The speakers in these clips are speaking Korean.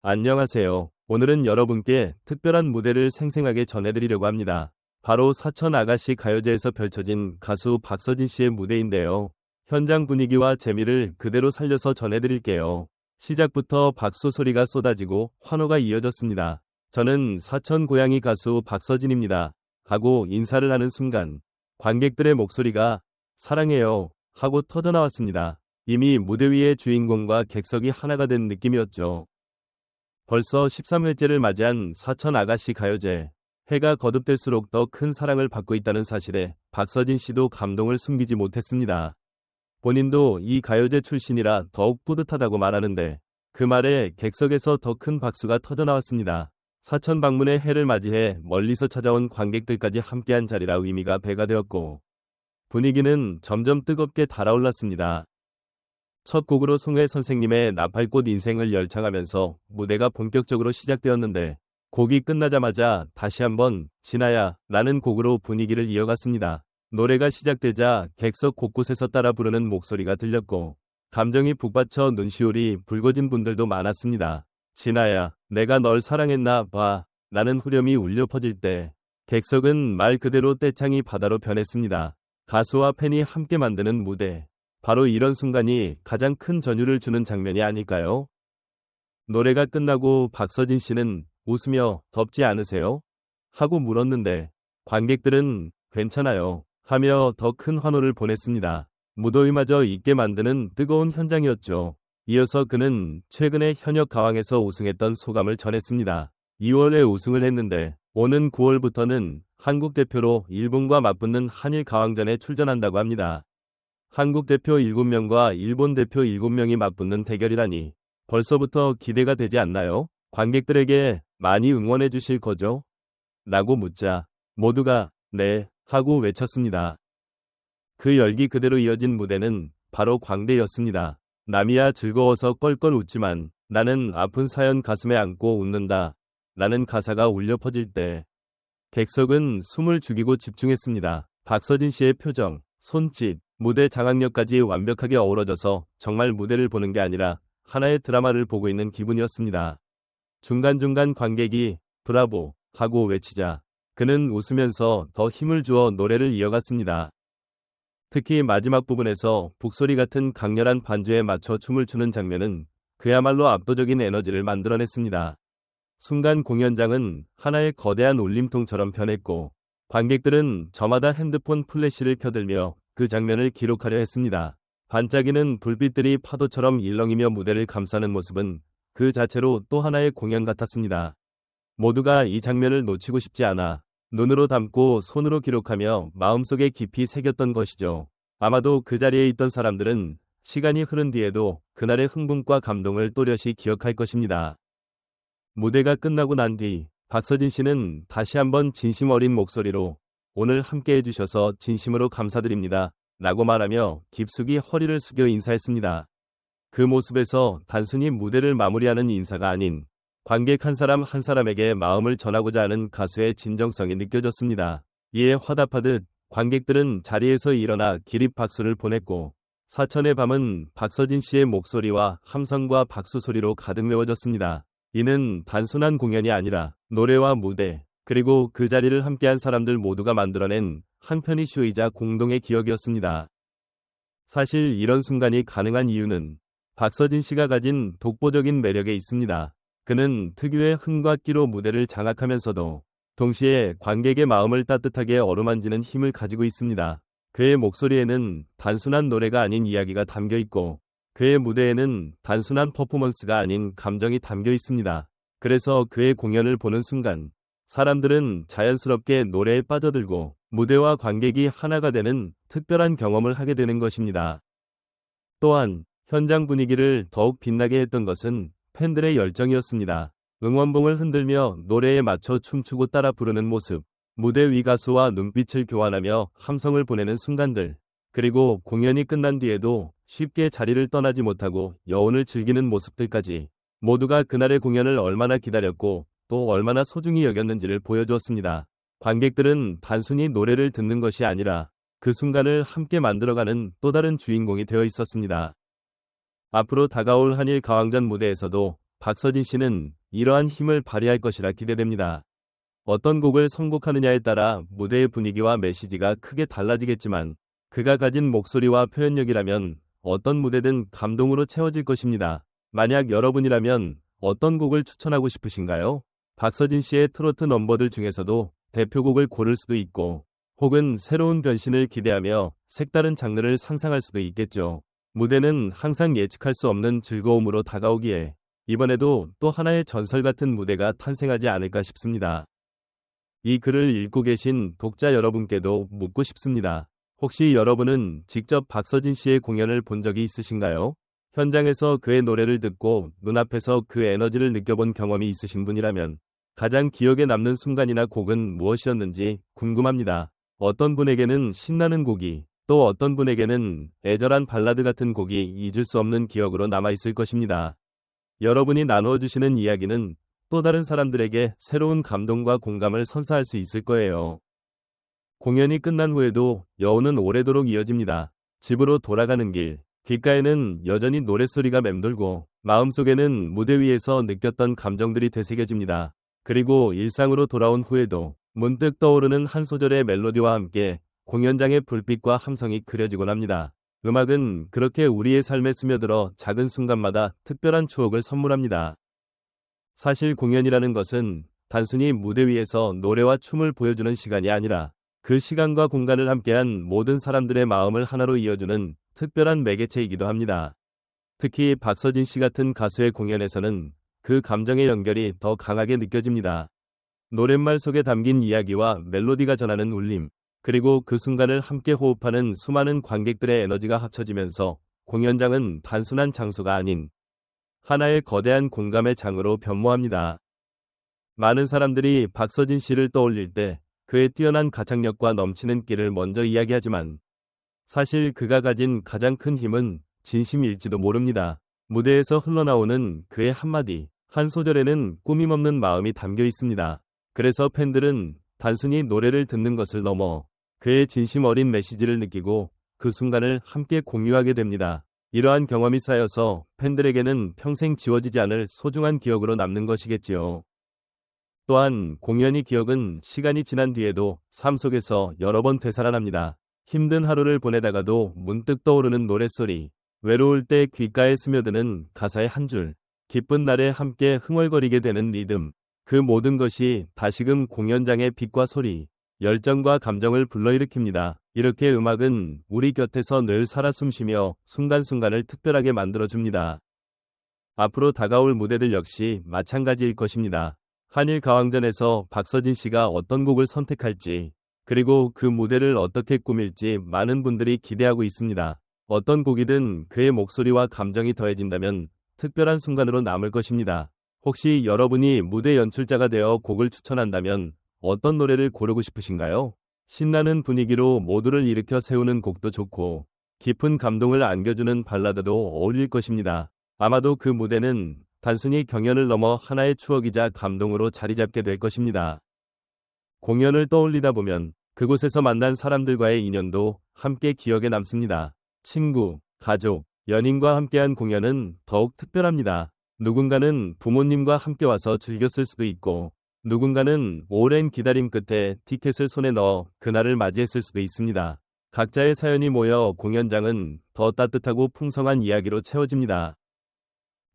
안녕하세요. 오늘은 여러분께 특별한 무대를 생생하게 전해드리려고 합니다. 바로 사천 아가씨 가요제에서 펼쳐진 가수 박서진 씨의 무대인데요. 현장 분위기와 재미를 그대로 살려서 전해드릴게요. 시작부터 박수 소리가 쏟아지고 환호가 이어졌습니다. 저는 사천 고양이 가수 박서진입니다. 하고 인사를 하는 순간 관객들의 목소리가 사랑해요 하고 터져나왔습니다. 이미 무대 위의 주인공과 객석이 하나가 된 느낌이었죠. 벌써 13회째를 맞이한 사천 아가씨 가요제. 해가 거듭될수록 더 큰 사랑을 받고 있다는 사실에 박서진 씨도 감동을 숨기지 못했습니다. 본인도 이 가요제 출신이라 더욱 뿌듯하다고 말하는데 그 말에 객석에서 더 큰 박수가 터져나왔습니다. 사천 방문의 해를 맞이해 멀리서 찾아온 관객들까지 함께한 자리라 의미가 배가 되었고 분위기는 점점 뜨겁게 달아올랐습니다. 첫 곡으로 송혜 선생님의 나팔꽃 인생을 열창하면서 무대가 본격적으로 시작되었는데 곡이 끝나자마자 다시 한번 진아야 라는 곡으로 분위기를 이어갔습니다. 노래가 시작되자 객석 곳곳에서 따라 부르는 목소리가 들렸고 감정이 북받쳐 눈시울이 붉어진 분들도 많았습니다. 진아야 내가 널 사랑했나 봐 라는 후렴이 울려 퍼질 때 객석은 말 그대로 떼창이 바다로 변했습니다. 가수와 팬이 함께 만드는 무대. 바로 이런 순간이 가장 큰 전율을 주는 장면이 아닐까요? 노래가 끝나고 박서진 씨는 웃으며 덥지 않으세요? 하고 물었는데 관객들은 괜찮아요 하며 더 큰 환호를 보냈습니다. 무더위마저 잊게 만드는 뜨거운 현장이었죠. 이어서 그는 최근에 현역 가왕에서 우승했던 소감을 전했습니다. 2월에 우승을 했는데 오는 9월부터는 한국 대표로 일본과 맞붙는 한일 가왕전에 출전한다고 합니다. 한국 대표 7명과 일본 대표 7명이 맞붙는 대결이라니 벌써부터 기대가 되지 않나요? 관객들에게 많이 응원해 주실 거죠? 라고 묻자 모두가 네 하고 외쳤습니다. 그 열기 그대로 이어진 무대는 바로 광대였습니다. 남이야 즐거워서 껄껄 웃지만 나는 아픈 사연 가슴에 안고 웃는다 라는 가사가 울려 퍼질 때 객석은 숨을 죽이고 집중했습니다. 박서진 씨의 표정, 손짓, 무대 장악력까지 완벽하게 어우러져서 정말 무대를 보는 게 아니라 하나의 드라마를 보고 있는 기분이었습니다. 중간중간 관객이 브라보 하고 외치자 그는 웃으면서 더 힘을 주어 노래를 이어갔습니다. 특히 마지막 부분에서 북소리 같은 강렬한 반주에 맞춰 춤을 추는 장면은 그야말로 압도적인 에너지를 만들어냈습니다. 순간 공연장은 하나의 거대한 울림통처럼 변했고 관객들은 저마다 핸드폰 플래시를 켜들며 그 장면을 기록하려 했습니다. 반짝이는 불빛들이 파도처럼 일렁이며 무대를 감싸는 모습은 그 자체로 또 하나의 공연 같았습니다. 모두가 이 장면을 놓치고 싶지 않아 눈으로 담고 손으로 기록하며 마음속에 깊이 새겼던 것이죠. 아마도 그 자리에 있던 사람들은 시간이 흐른 뒤에도 그날의 흥분과 감동을 또렷이 기억할 것입니다. 무대가 끝나고 난 뒤 박서진 씨는 다시 한번 진심 어린 목소리로 오늘 함께 해주셔서 진심으로 감사드립니다 라고 말하며 깊숙이 허리를 숙여 인사했습니다. 그 모습에서 단순히 무대를 마무리하는 인사가 아닌 관객 한 사람 한 사람에게 마음을 전하고자 하는 가수의 진정성이 느껴졌습니다. 이에 화답하듯 관객들은 자리에서 일어나 기립 박수를 보냈고 사천의 밤은 박서진 씨의 목소리와 함성과 박수 소리로 가득 메워졌습니다. 이는 단순한 공연이 아니라 노래와 무대, 그리고 그 자리를 함께한 사람들 모두가 만들어낸 한편의 쇼이자 공동의 기억이었습니다. 사실 이런 순간이 가능한 이유는 박서진 씨가 가진 독보적인 매력에 있습니다. 그는 특유의 흥과 끼로 무대를 장악하면서도 동시에 관객의 마음을 따뜻하게 어루만지는 힘을 가지고 있습니다. 그의 목소리에는 단순한 노래가 아닌 이야기가 담겨 있고 그의 무대에는 단순한 퍼포먼스가 아닌 감정이 담겨 있습니다. 그래서 그의 공연을 보는 순간 사람들은 자연스럽게 노래에 빠져들고 무대와 관객이 하나가 되는 특별한 경험을 하게 되는 것입니다. 또한 현장 분위기를 더욱 빛나게 했던 것은 팬들의 열정이었습니다. 응원봉을 흔들며 노래에 맞춰 춤추고 따라 부르는 모습, 무대 위 가수와 눈빛을 교환하며 함성을 보내는 순간들, 그리고 공연이 끝난 뒤에도 쉽게 자리를 떠나지 못하고 여운을 즐기는 모습들까지 모두가 그날의 공연을 얼마나 기다렸고 또 얼마나 소중히 여겼는지를 보여주었습니다. 관객들은 단순히 노래를 듣는 것이 아니라 그 순간을 함께 만들어가는 또 다른 주인공이 되어 있었습니다. 앞으로 다가올 한일 가왕전 무대에서도 박서진 씨는 이러한 힘을 발휘할 것이라 기대됩니다. 어떤 곡을 선곡하느냐에 따라 무대의 분위기와 메시지가 크게 달라지겠지만 그가 가진 목소리와 표현력이라면 어떤 무대든 감동으로 채워질 것입니다. 만약 여러분이라면 어떤 곡을 추천하고 싶으신가요? 박서진 씨의 트로트 넘버들 중에서도 대표곡을 고를 수도 있고 혹은 새로운 변신을 기대하며 색다른 장르를 상상할 수도 있겠죠. 무대는 항상 예측할 수 없는 즐거움으로 다가오기에 이번에도 또 하나의 전설 같은 무대가 탄생하지 않을까 싶습니다. 이 글을 읽고 계신 독자 여러분께도 묻고 싶습니다. 혹시 여러분은 직접 박서진 씨의 공연을 본 적이 있으신가요? 현장에서 그의 노래를 듣고 눈앞에서 그 에너지를 느껴본 경험이 있으신 분이라면 가장 기억에 남는 순간이나 곡은 무엇이었는지 궁금합니다. 어떤 분에게는 신나는 곡이, 또 어떤 분에게는 애절한 발라드 같은 곡이 잊을 수 없는 기억으로 남아있을 것입니다. 여러분이 나누어 주시는 이야기는 또 다른 사람들에게 새로운 감동과 공감을 선사할 수 있을 거예요. 공연이 끝난 후에도 여운은 오래도록 이어집니다. 집으로 돌아가는 길, 귓가에는 여전히 노랫소리가 맴돌고 마음속에는 무대 위에서 느꼈던 감정들이 되새겨집니다. 그리고 일상으로 돌아온 후에도 문득 떠오르는 한 소절의 멜로디와 함께 공연장의 불빛과 함성이 그려지곤 합니다. 음악은 그렇게 우리의 삶에 스며들어 작은 순간마다 특별한 추억을 선물합니다. 사실 공연이라는 것은 단순히 무대 위에서 노래와 춤을 보여주는 시간이 아니라 그 시간과 공간을 함께한 모든 사람들의 마음을 하나로 이어주는 특별한 매개체이기도 합니다. 특히 박서진 씨 같은 가수의 공연에서는 그 감정의 연결이 더 강하게 느껴집니다. 노랫말 속에 담긴 이야기와 멜로디가 전하는 울림, 그리고 그 순간을 함께 호흡하는 수많은 관객들의 에너지가 합쳐지면서 공연장은 단순한 장소가 아닌 하나의 거대한 공감의 장으로 변모합니다. 많은 사람들이 박서진 씨를 떠올릴 때 그의 뛰어난 가창력과 넘치는 끼를 먼저 이야기하지만 사실 그가 가진 가장 큰 힘은 진심일지도 모릅니다. 무대에서 흘러나오는 그의 한마디, 한 소절에는 꾸밈없는 마음이 담겨 있습니다. 그래서 팬들은 단순히 노래를 듣는 것을 넘어 그의 진심 어린 메시지를 느끼고 그 순간을 함께 공유하게 됩니다. 이러한 경험이 쌓여서 팬들에게는 평생 지워지지 않을 소중한 기억으로 남는 것이겠지요. 또한 공연의 기억은 시간이 지난 뒤에도 삶 속에서 여러 번 되살아납니다. 힘든 하루를 보내다가도 문득 떠오르는 노랫소리, 외로울 때 귓가에 스며드는 가사의 한 줄, 기쁜 날에 함께 흥얼거리게 되는 리듬, 그 모든 것이 다시금 공연장의 빛과 소리, 열정과 감정을 불러일으킵니다. 이렇게 음악은 우리 곁에서 늘 살아 숨쉬며 순간순간을 특별하게 만들어줍니다. 앞으로 다가올 무대들 역시 마찬가지일 것입니다. 한일 가왕전에서 박서진 씨가 어떤 곡을 선택할지, 그리고 그 무대를 어떻게 꾸밀지 많은 분들이 기대하고 있습니다. 어떤 곡이든 그의 목소리와 감정이 더해진다면 특별한 순간으로 남을 것입니다. 혹시 여러분이 무대 연출자가 되어 곡을 추천한다면 어떤 노래를 고르고 싶으신가요? 신나는 분위기로 모두를 일으켜 세우는 곡도 좋고 깊은 감동을 안겨주는 발라드도 어울릴 것입니다. 아마도 그 무대는 단순히 경연을 넘어 하나의 추억이자 감동으로 자리 잡게 될 것입니다. 공연을 떠올리다 보면 그곳에서 만난 사람들과의 인연도 함께 기억에 남습니다. 친구, 가족, 연인과 함께한 공연은 더욱 특별합니다. 누군가는 부모님과 함께 와서 즐겼을 수도 있고 누군가는 오랜 기다림 끝에 티켓을 손에 넣어 그날을 맞이했을 수도 있습니다. 각자의 사연이 모여 공연장은 더 따뜻하고 풍성한 이야기로 채워집니다.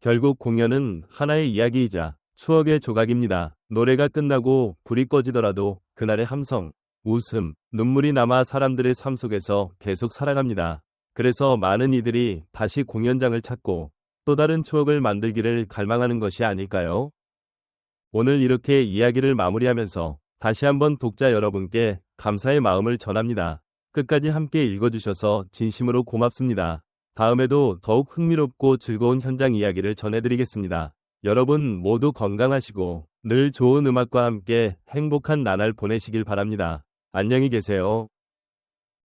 결국 공연은 하나의 이야기이자 추억의 조각입니다. 노래가 끝나고 불이 꺼지더라도 그날의 함성, 웃음, 눈물이 남아 사람들의 삶 속에서 계속 살아갑니다. 그래서 많은 이들이 다시 공연장을 찾고 또 다른 추억을 만들기를 갈망하는 것이 아닐까요? 오늘 이렇게 이야기를 마무리하면서 다시 한번 독자 여러분께 감사의 마음을 전합니다. 끝까지 함께 읽어주셔서 진심으로 고맙습니다. 다음에도 더욱 흥미롭고 즐거운 현장 이야기를 전해드리겠습니다. 여러분 모두 건강하시고 늘 좋은 음악과 함께 행복한 나날 보내시길 바랍니다. 안녕히 계세요.